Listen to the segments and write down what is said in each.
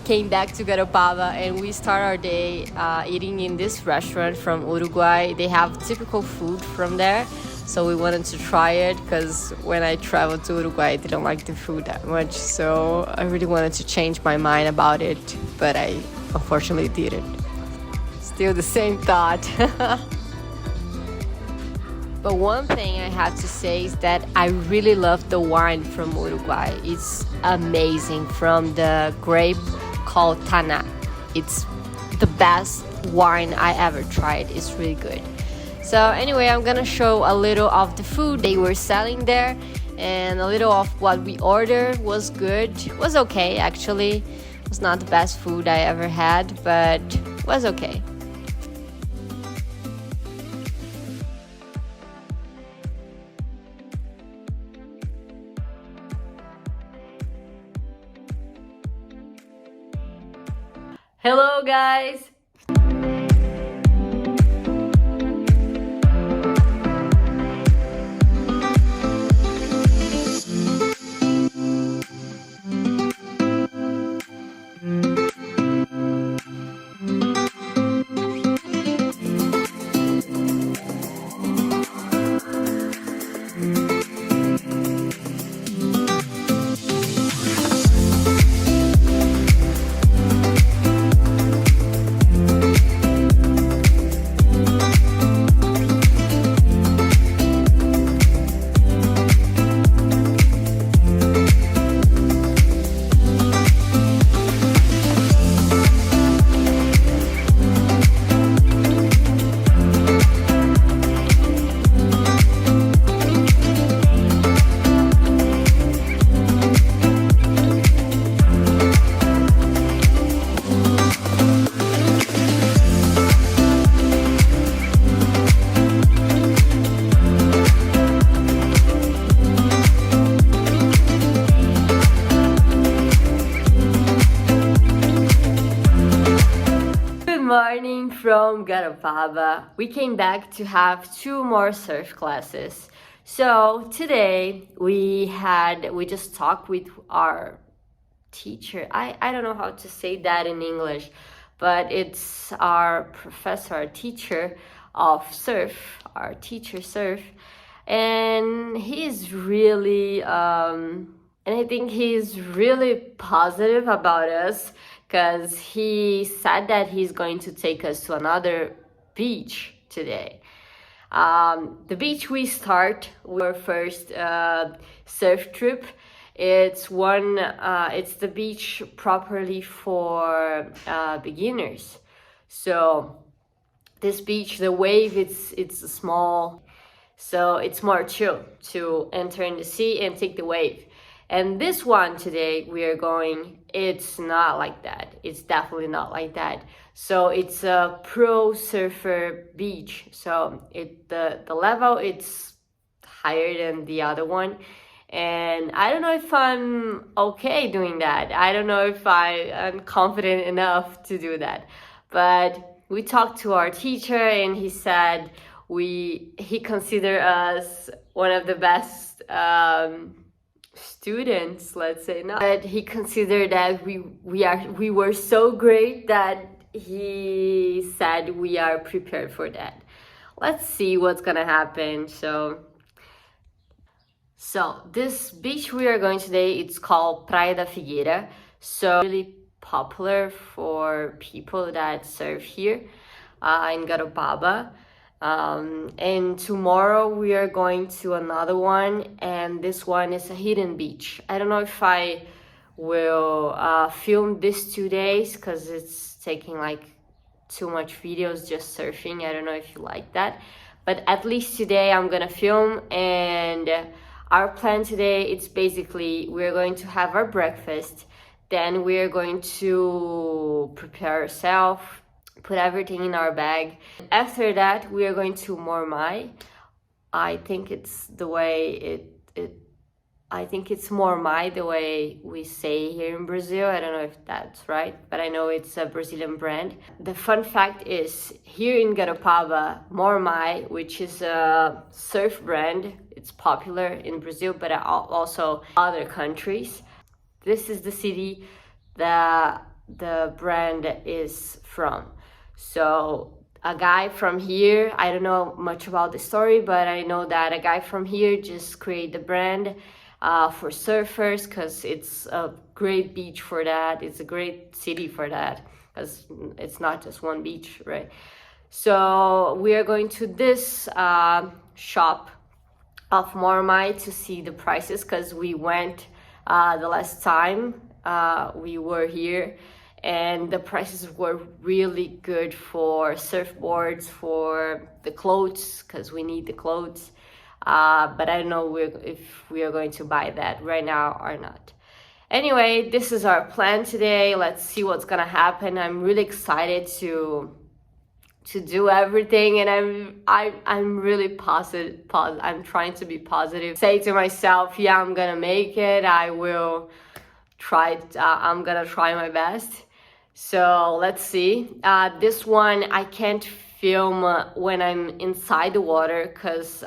came back to Garopaba and we start our day eating in this restaurant from Uruguay. They have typical food from there, so we wanted to try it because when I traveled to Uruguay I didn't like the food that much, so I really wanted to change my mind about it, but I unfortunately didn't. Still the same thought. But one thing I have to say is that I really love the wine from Uruguay. It's amazing, from the grape called Tana. It's the best wine I ever tried. It's really good. So anyway, I'm gonna show a little of the food they were selling there, and a little of what we ordered. Was good. Was okay, actually. It was not the best food I ever had, but was okay. Hello guys! Morning from Garopaba. We came back to have 2 more surf classes. So today we just talked with our teacher. I don't know how to say that in English, but it's our professor, our teacher of surf, our teacher surf, and he's really and I think he's really positive about us, because he said that he's going to take us to another beach today. The beach we start with our first surf trip. It's the beach properly for beginners. So this beach, the wave, it's small, so it's more chill to enter in the sea and take the wave. And this one today we are going, it's not like that. It's definitely not like that. So it's a pro surfer beach. So the level, it's higher than the other one. And I don't know if I'm okay doing that. I don't know if I'm confident enough to do that. But we talked to our teacher and he said he considered us one of the best students, let's say. Not that he considered that we were so great that he said we are prepared for that. Let's see what's gonna happen. So this beach we are going today, it's called Praia da Figueira. So really popular for people that surf here in Garopaba. And tomorrow we are going to another one, and this one is a hidden beach. I don't know if I will film this 2 days because it's taking like too much videos just surfing. I don't know if you like that, but at least today I'm gonna film. And our plan today, it's basically we're going to have our breakfast, then we're going to prepare ourselves, put everything in our bag. After that, we are going to Mormai. I think it's the way I think it's Mormai, the way we say here in Brazil. I don't know if that's right, but I know it's a Brazilian brand. The fun fact is, here in Garopaba, Mormai, which is a surf brand, it's popular in Brazil, but also other countries. This is the city that the brand is from. So a guy from here, I don't know much about the story, but I know that a guy from here just created the brand for surfers, because it's a great beach for that. It's a great city for that, because it's not just one beach, right? So we are going to this shop of Mormai to see the prices, because we went the last time we were here, and the prices were really good for surfboards, for the clothes, because we need the clothes. But I don't know if we are going to buy that right now or not. Anyway, this is our plan today. Let's see what's gonna happen. I'm really excited to do everything, and I'm really positive. I'm trying to be positive. Say to myself, yeah, I'm gonna make it. I will try. I'm gonna try my best. So let's see. This one I can't film when I'm inside the water, because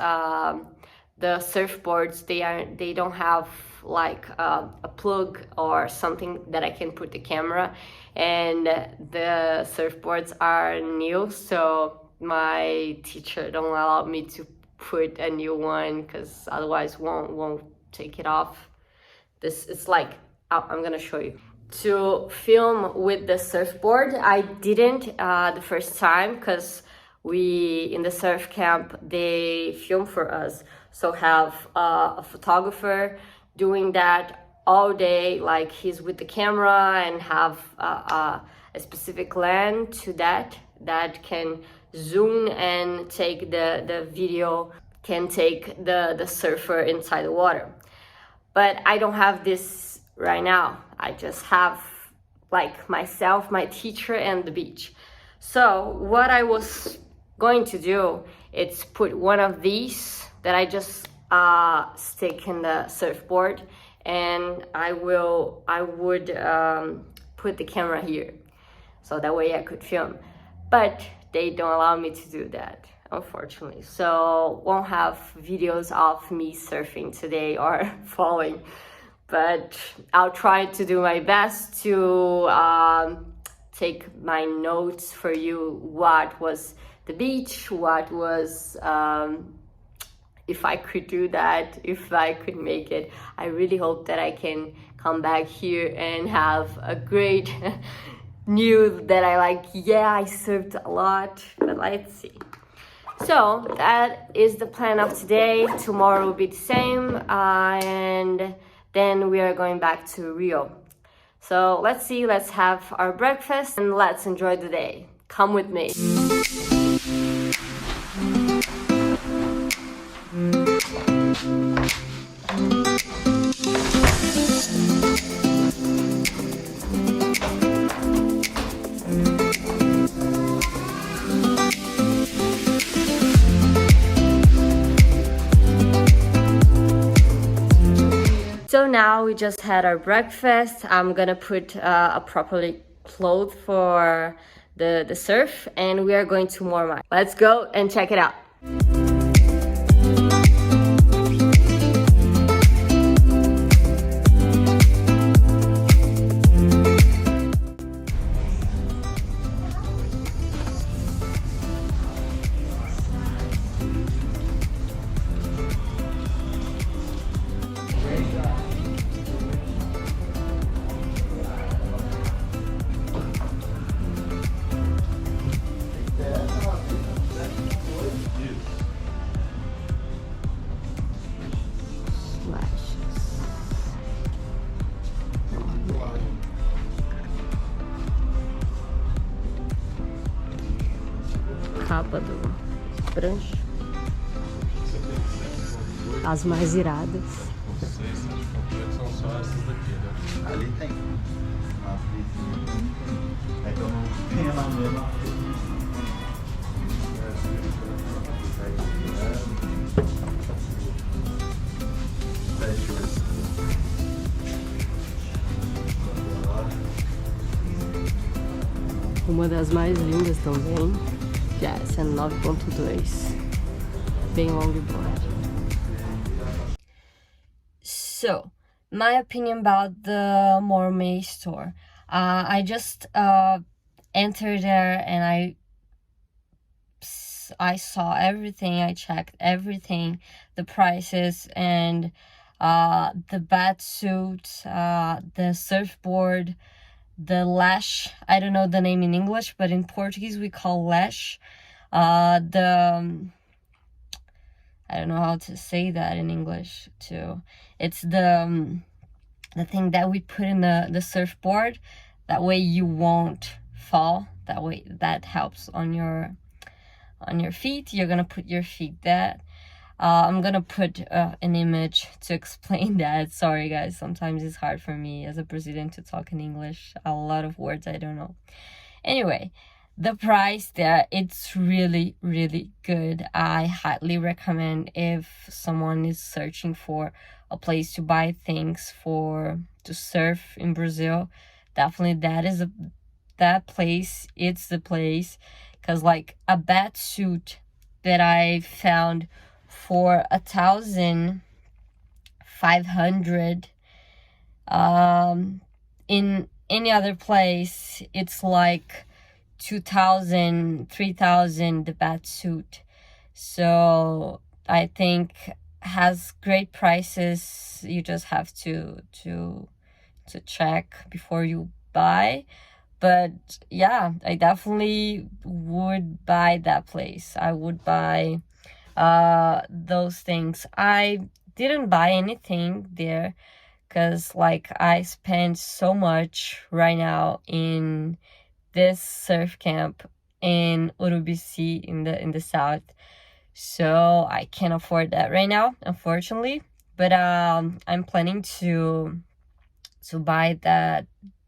the surfboards, they don't have like a plug or something that I can put the camera, and the surfboards are new, so my teacher don't allow me to put a new one, because otherwise won't take it off. This, it's like, I'm gonna show you. To film with the surfboard, I didn't the first time, because we in the surf camp, they film for us, so have a photographer doing that all day, like he's with the camera, and have a specific lens to that can zoom and take the video, can take the surfer inside the water. But I don't have this right now. I just have like myself, my teacher, and the beach. So what I was going to do is put one of these that I just stick in the surfboard, and I would put the camera here, so that way I could film. But they don't allow me to do that, unfortunately. So won't have videos of me surfing today or falling. But I'll try to do my best to take my notes for you. What was the beach? What was, if I could do that, if I could make it. I really hope that I can come back here and have a great news that I like, yeah, I surfed a lot, but let's see. So that is the plan of today. Tomorrow will be the same, and then we are going back to Rio. So let's see, let's have our breakfast and let's enjoy the day. Come with me. So now we just had our breakfast. I'm gonna put a properly clothes for the surf, and we are going to Mormai. Let's go and check it out. Capa do prancha, as mais iradas. Não sei se são só essas daqui, né? Ali tem. É que eu não tenho lá mesmo. Uma das mais lindas também. Já essa é 9.2, bem longboard. So, my opinion about the Mormai store. I just entered there and I saw everything, I checked everything, the prices, and the bat suit, the surfboard, the lash. I don't know the name in English, but in Portuguese we call lash. I don't know how to say that in English too. It's the thing that we put in the surfboard. That way you won't fall. That way that helps on your feet. You're gonna put your feet there. I'm gonna put an image to explain that. Sorry guys, sometimes it's hard for me as a Brazilian to talk in English. A lot of words I don't know. Anyway, the price there, it's really, really good. I highly recommend if someone is searching for a place to buy things to surf in Brazil. Definitely that place, it's the place. Because like a bat suit that I found for 1,500 in any other place it's like 2,000, 3,000, the bat suit. So I think has great prices. You just have to check before you buy. But yeah, I definitely would buy that place. I would buy those things. I didn't buy anything there because like I spend so much right now in this surf camp in Urubici in the south, so I can't afford that right now, unfortunately. But I'm planning to buy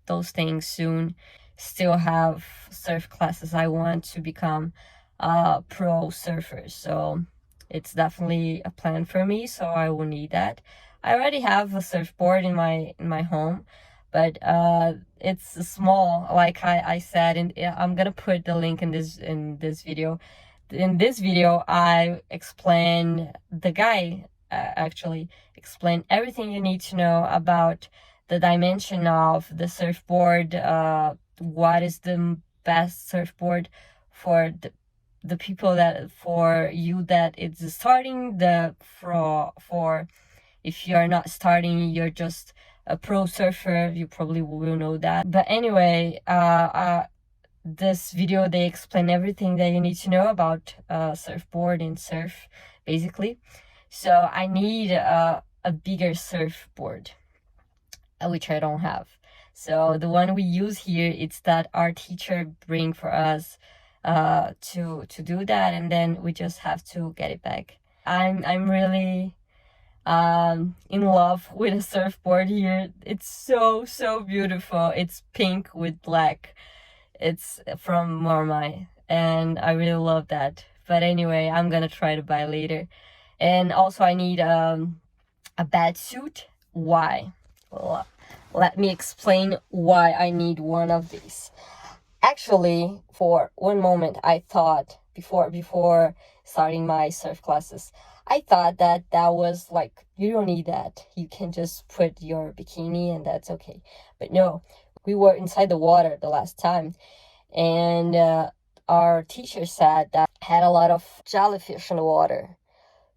those things soon. Still have surf classes. I want to become a pro surfer, so it's definitely a plan for me. So I will need that. I already have a surfboard in my home, but it's small, like I said, and I'm gonna put the link in this video. In this video I explain, the guy actually explain everything you need to know about the dimension of the surfboard, what is the best surfboard for the people that, for you that it's starting, for if you're not starting, you're just a pro surfer, you probably will know that. But anyway, this video they explain everything that you need to know about surfboard and surf, basically. So I need a bigger surfboard, which I don't have. So the one we use here, it's that our teacher bring for us to do that, and then we just have to get it back. I'm really in love with a surfboard here. It's so beautiful. It's pink with black. It's from Mormai, and I really love that. But anyway, I'm gonna try to buy later. And also I need a bat suit. Why? Well, let me explain why I need one of these. Actually, for one moment I thought, before starting my surf classes, I thought that was like, you don't need that, you can just put your bikini and that's okay. But no, we were inside the water the last time, and our teacher said that had a lot of jellyfish in the water.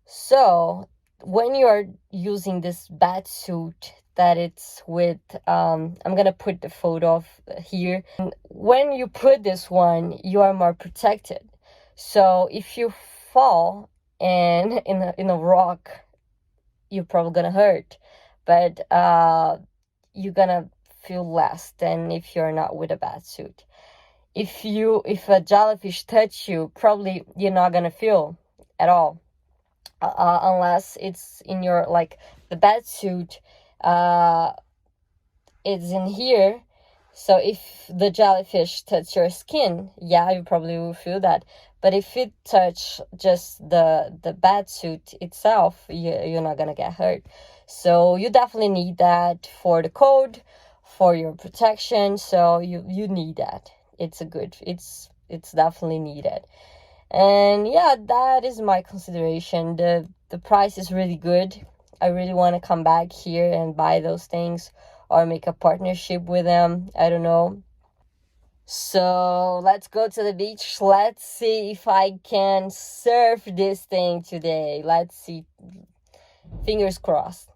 So when you're using this bat suit that it's with, I'm gonna put the photo of here. When you put this one, you are more protected. So if you fall and in a rock, you're probably gonna hurt, but you're gonna feel less than if you're not with a bat suit. If a jellyfish touch you, probably you're not gonna feel at all, unless it's in your, like, the bat suit is in here. So if the jellyfish touch your skin, yeah, you probably will feel that. But if it touch just the bat suit itself, you're not gonna get hurt. So you definitely need that for the cold, for your protection. So you need that. It's definitely needed. And yeah, that is my consideration. The price is really good. I really want to come back here and buy those things. or make a partnership with them. I don't know. So let's go to the beach. Let's see if I can surf this thing today. Let's see. Fingers crossed.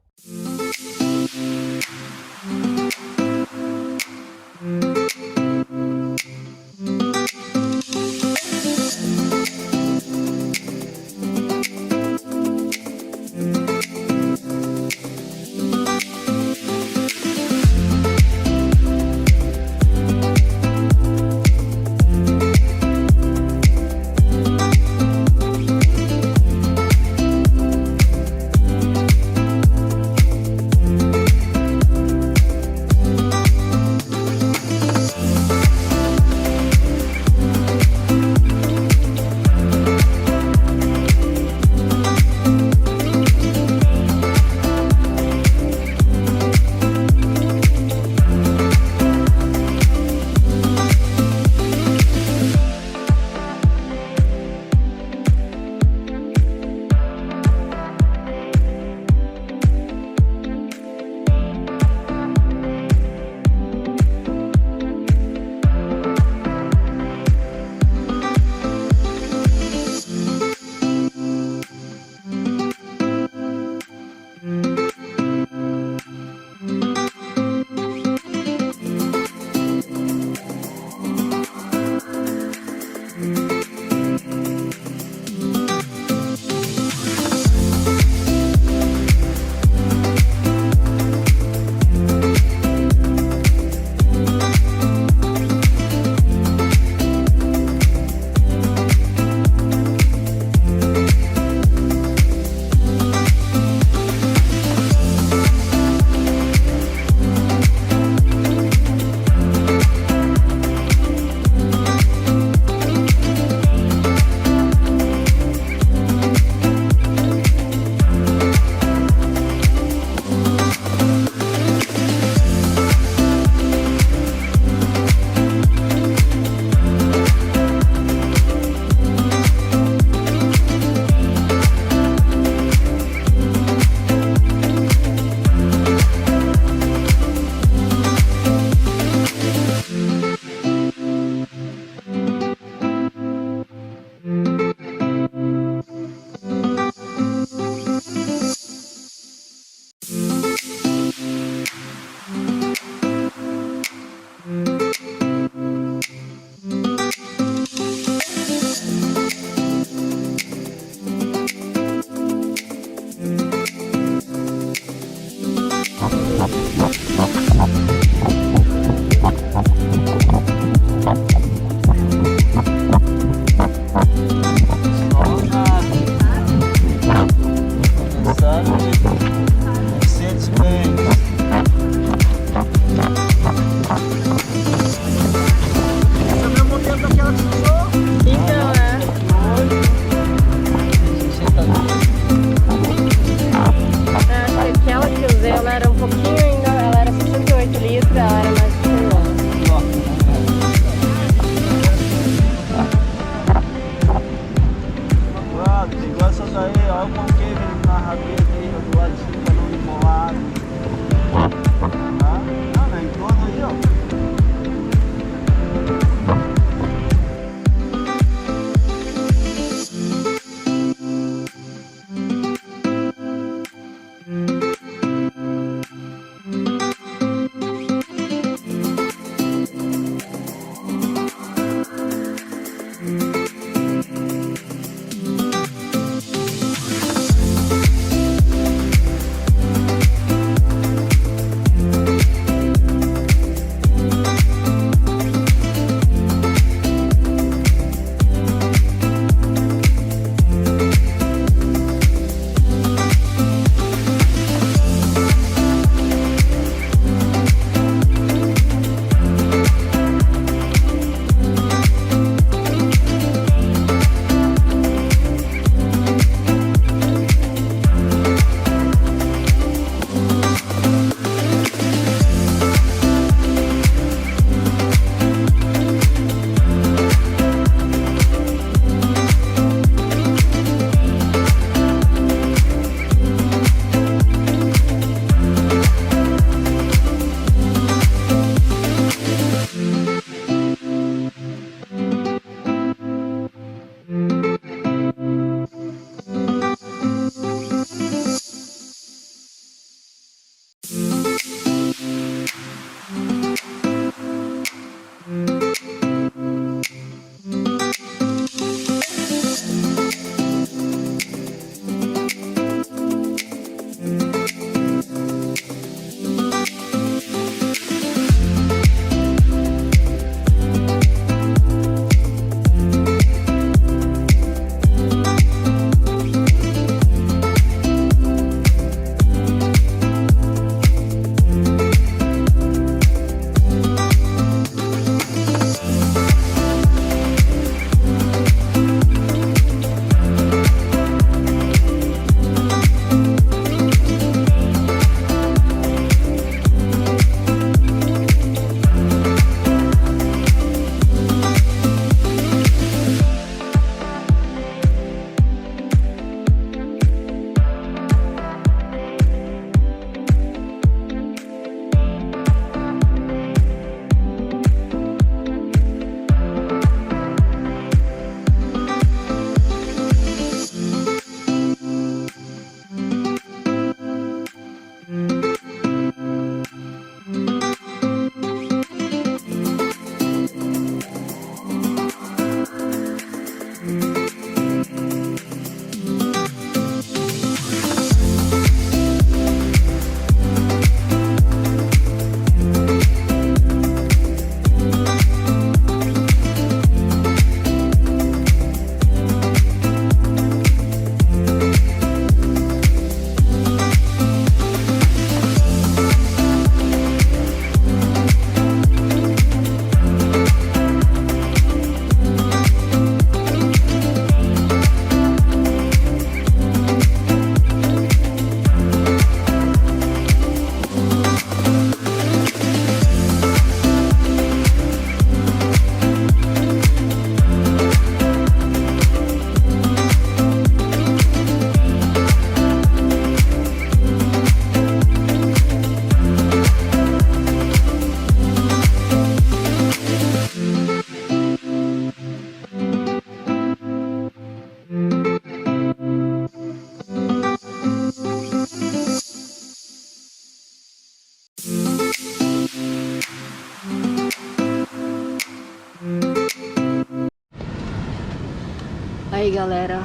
Aí galera,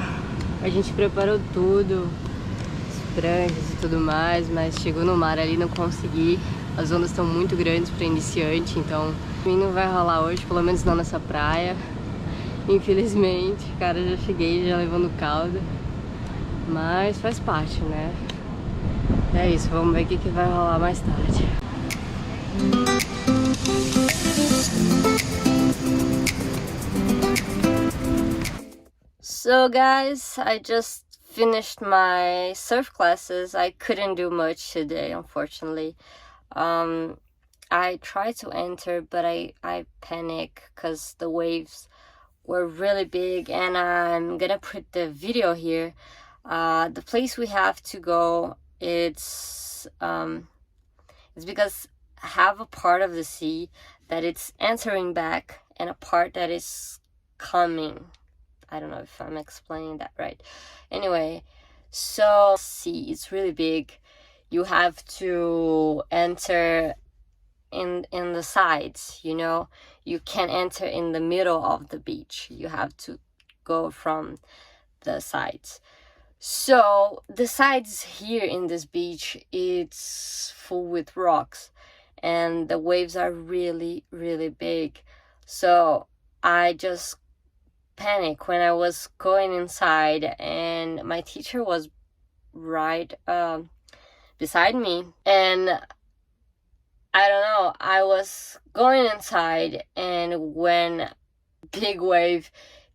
a gente preparou tudo, as pranchas e tudo mais, mas chegou no mar ali, não consegui. As ondas estão muito grandes para iniciante, então não vai rolar hoje, pelo menos não nessa praia. Infelizmente, cara, já cheguei já levando caldo, mas faz parte, né? É isso, vamos ver o que vai rolar mais tarde. So guys, I just finished my surf classes. I couldn't do much today, unfortunately. I tried to enter, but I panicked because the waves were really big, and I'm gonna put the video here. The place we have to go, it's because I have a part of the sea that it's entering back and a part that is coming. I don't know if I'm explaining that right. Anyway, so sea, it's really big. You have to enter in the sides, you know. You can't enter in the middle of the beach. You have to go from the sides. So the sides here in this beach, it's full with rocks, and the waves are really, really big. So I just panic when I was going inside, and my teacher was right beside me, and I don't know, I was going inside, and when big wave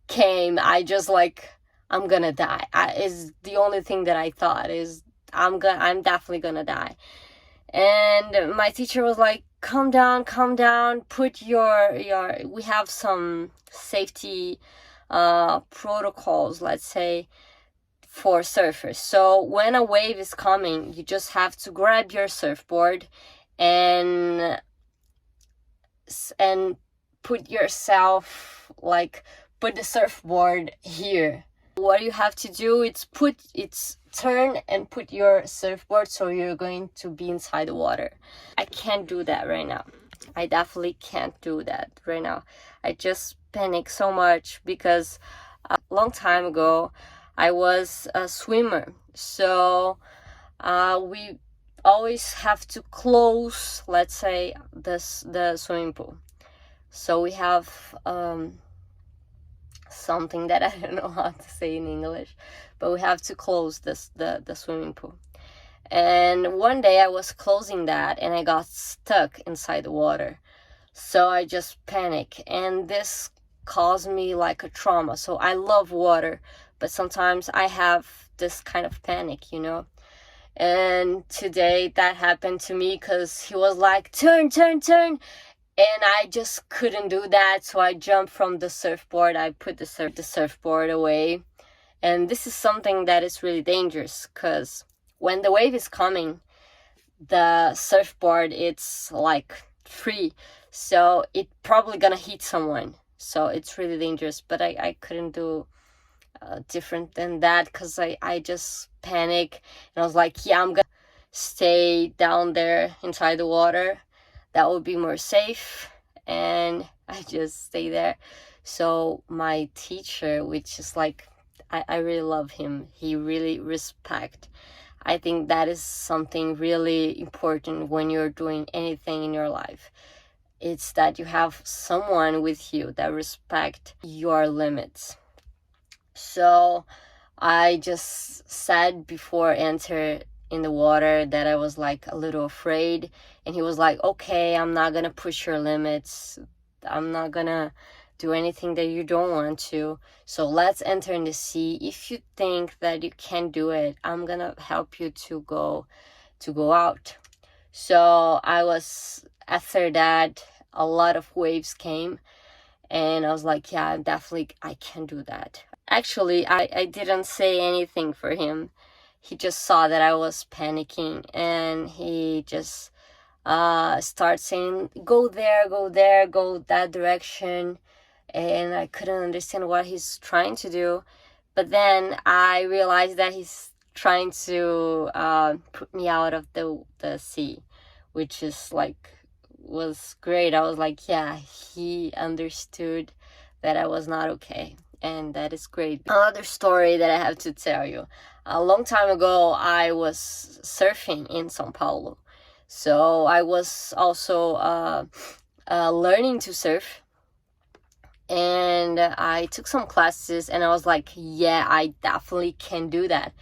came, I just like, I'm gonna die. Is the only thing that I thought, is I'm definitely gonna die. And my teacher was like, calm down, put your we have some safety protocols, let's say, for surfers. So when a wave is coming, you just have to grab your surfboard and put yourself, like, put the surfboard here. What you have to do is turn and put your surfboard, so you're going to be inside the water. I can't do that right now. I definitely can't do that right now. I just panic so much because a long time ago I was a swimmer, so we always have to close, let's say, the swimming pool. So we have something that I don't know how to say in English, but we have to close the swimming pool. And one day I was closing that and I got stuck inside the water. So I just panicked, and this caused me like a trauma. So I love water, but sometimes I have this kind of panic, you know. And today that happened to me because he was like, turn, and I just couldn't do that. So I jumped from the surfboard. I put the surfboard away. And this is something that is really dangerous, because when the wave is coming, the surfboard, it's like free, so it probably gonna hit someone. So it's really dangerous. But I couldn't do different than that, because I just panic, and I was like, yeah, I'm gonna stay down there inside the water. That would be more safe. And I just stay there. So my teacher, which is like, I really love him. He really respect. I think that is something really important when you're doing anything in your life. It's that you have someone with you that respect your limits. So I just said before enter in the water that I was like a little afraid, and he was like, okay, I'm not gonna push your limits. I'm not gonna do anything that you don't want to. So let's enter in the sea. If you think that you can't do it, I'm gonna help you to go out. So I was, after that, a lot of waves came, and I was like, yeah, definitely I can do that. Actually, I didn't say anything for him. He just saw that I was panicking, and he just started saying, go there, go that direction. And I couldn't understand what he's trying to do. But then I realized that he's trying to put me out of the sea, which is like, was great. I was like, yeah, he understood that I was not okay. and that is great. Another story that I have to tell you. A long time ago, I was surfing in São Paulo. So I was also learning to surf. And I took some classes and I was like, yeah, I definitely can do that.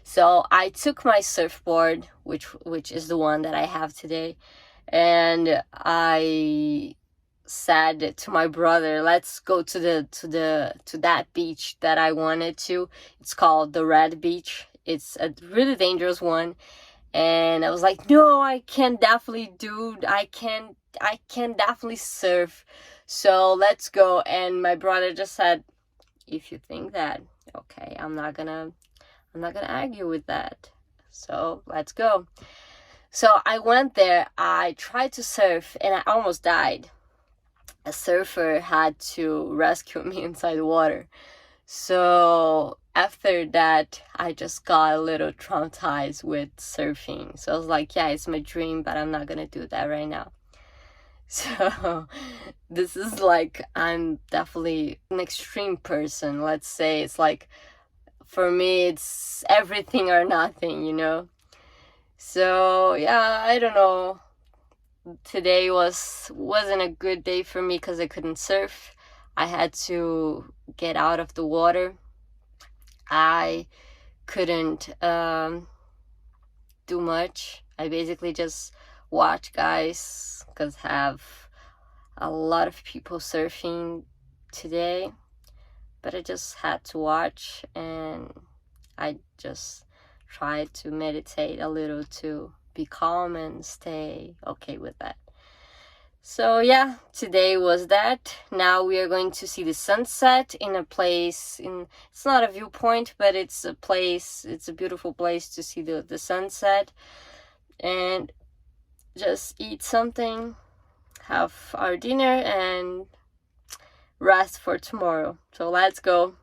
So I took my surfboard, which is the one that I have today, and I said to my brother, let's go to that beach that I wanted to. It's called the Red Beach. It's a really dangerous one. And I was like, no, I can definitely surf. So let's go. And my brother just said, if you think that, okay, I'm not gonna argue with that. So let's go. So I went there, I tried to surf, and I almost died. A surfer had to rescue me inside the water. So after that, I just got a little traumatized with surfing. So I was like, yeah, it's my dream, but I'm not gonna do that right now. So this is like, I'm definitely an extreme person. Let's say it's like, for me, it's everything or nothing, you know? So yeah, I don't know. Today wasn't a good day for me because I couldn't surf. I had to get out of the water. I couldn't do much. I basically just watch guys because have a lot of people surfing today, but I just had to watch, and I just tried to meditate a little to be calm and stay okay with that. So yeah, today was that. Now we are going to see the sunset in a place it's not a viewpoint, but it's a beautiful place to see the sunset, and just eat something, have our dinner, and rest for tomorrow. So let's go.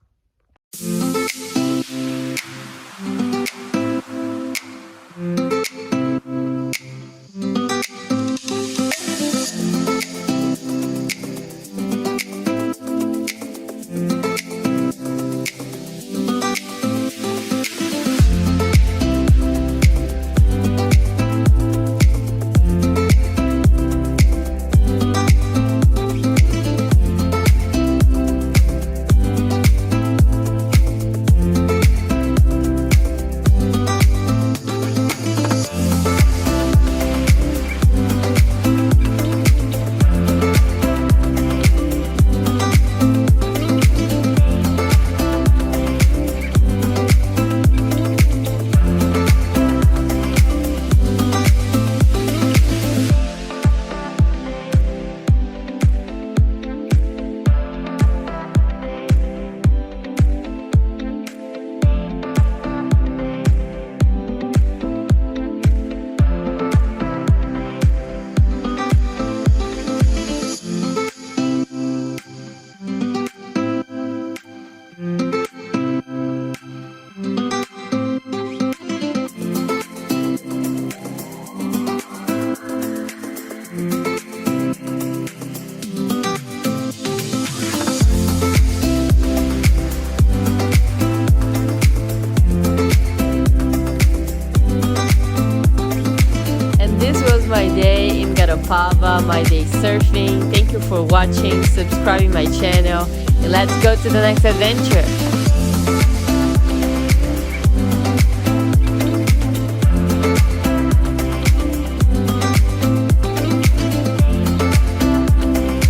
My day in Garopaba, my day surfing. Thank you for watching, subscribing my channel, and let's go to the next adventure.